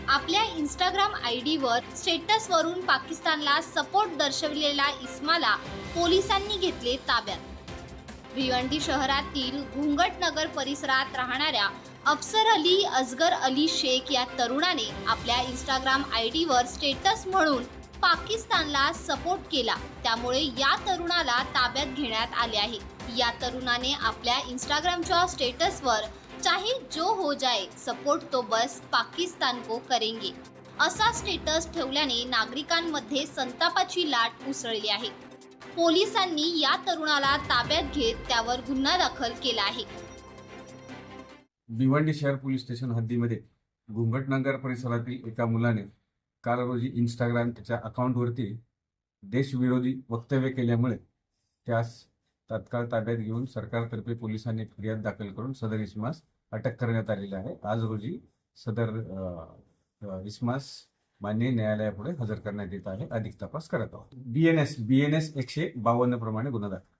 आपल्या इंस्टाग्राम आयडीवर स्टेटसवरून पाकिस्तानला सपोर्ट दर्शविलेला इस्माला पोलिसांनी घेतले ताब्यात। भिवंडी शहरातील घुंगटनगर परिसरात राहणाऱ्या अफसर अली असगर अली शेख या तरुणाने आपल्या इंस्टाग्राम आयडीवर स्टेटस म्हणून पाकिस्तानला सपोर्ट केला, त्यामुळे या तरुणाला ताब्यात घेण्यात आले आहे। या तरुणाने आपल्या इंस्टाग्रामच्या स्टेटसवर चाहे जो हो जाए सपोर्ट तो बस पाकिस्तान को करेंगे असा स्टेटस ठेवल्याने नागरिकांमध्ये संतापाची लाट उसळली आहे। पोलिसांनी या तरुणाला ताब्यात घेत त्यावर गुन्हा दाखल केला आहे। भिवंडी शहर पोलीस स्टेशन हद्दीमध्ये घुंगटनगर परिसरातील एका मुलाने काल रोजी इंस्टाग्रामच्या अकाउंटवरती देशविरोधी वक्तव्य केल्यामुळे त्यास तात्काळ ताब्यात घेऊन सरकारतर्फे पोलिसांनी फिर्याद दाखल करून सदर इसमास अटक करण्यात आलेली आहे। आज रोजी सदर इसमास माननीय न्यायालयापुढे हजर करण्यात येत आहे। अधिक तपास करत आहोत। BNS 152 प्रमाणे गुन्हा दाखल।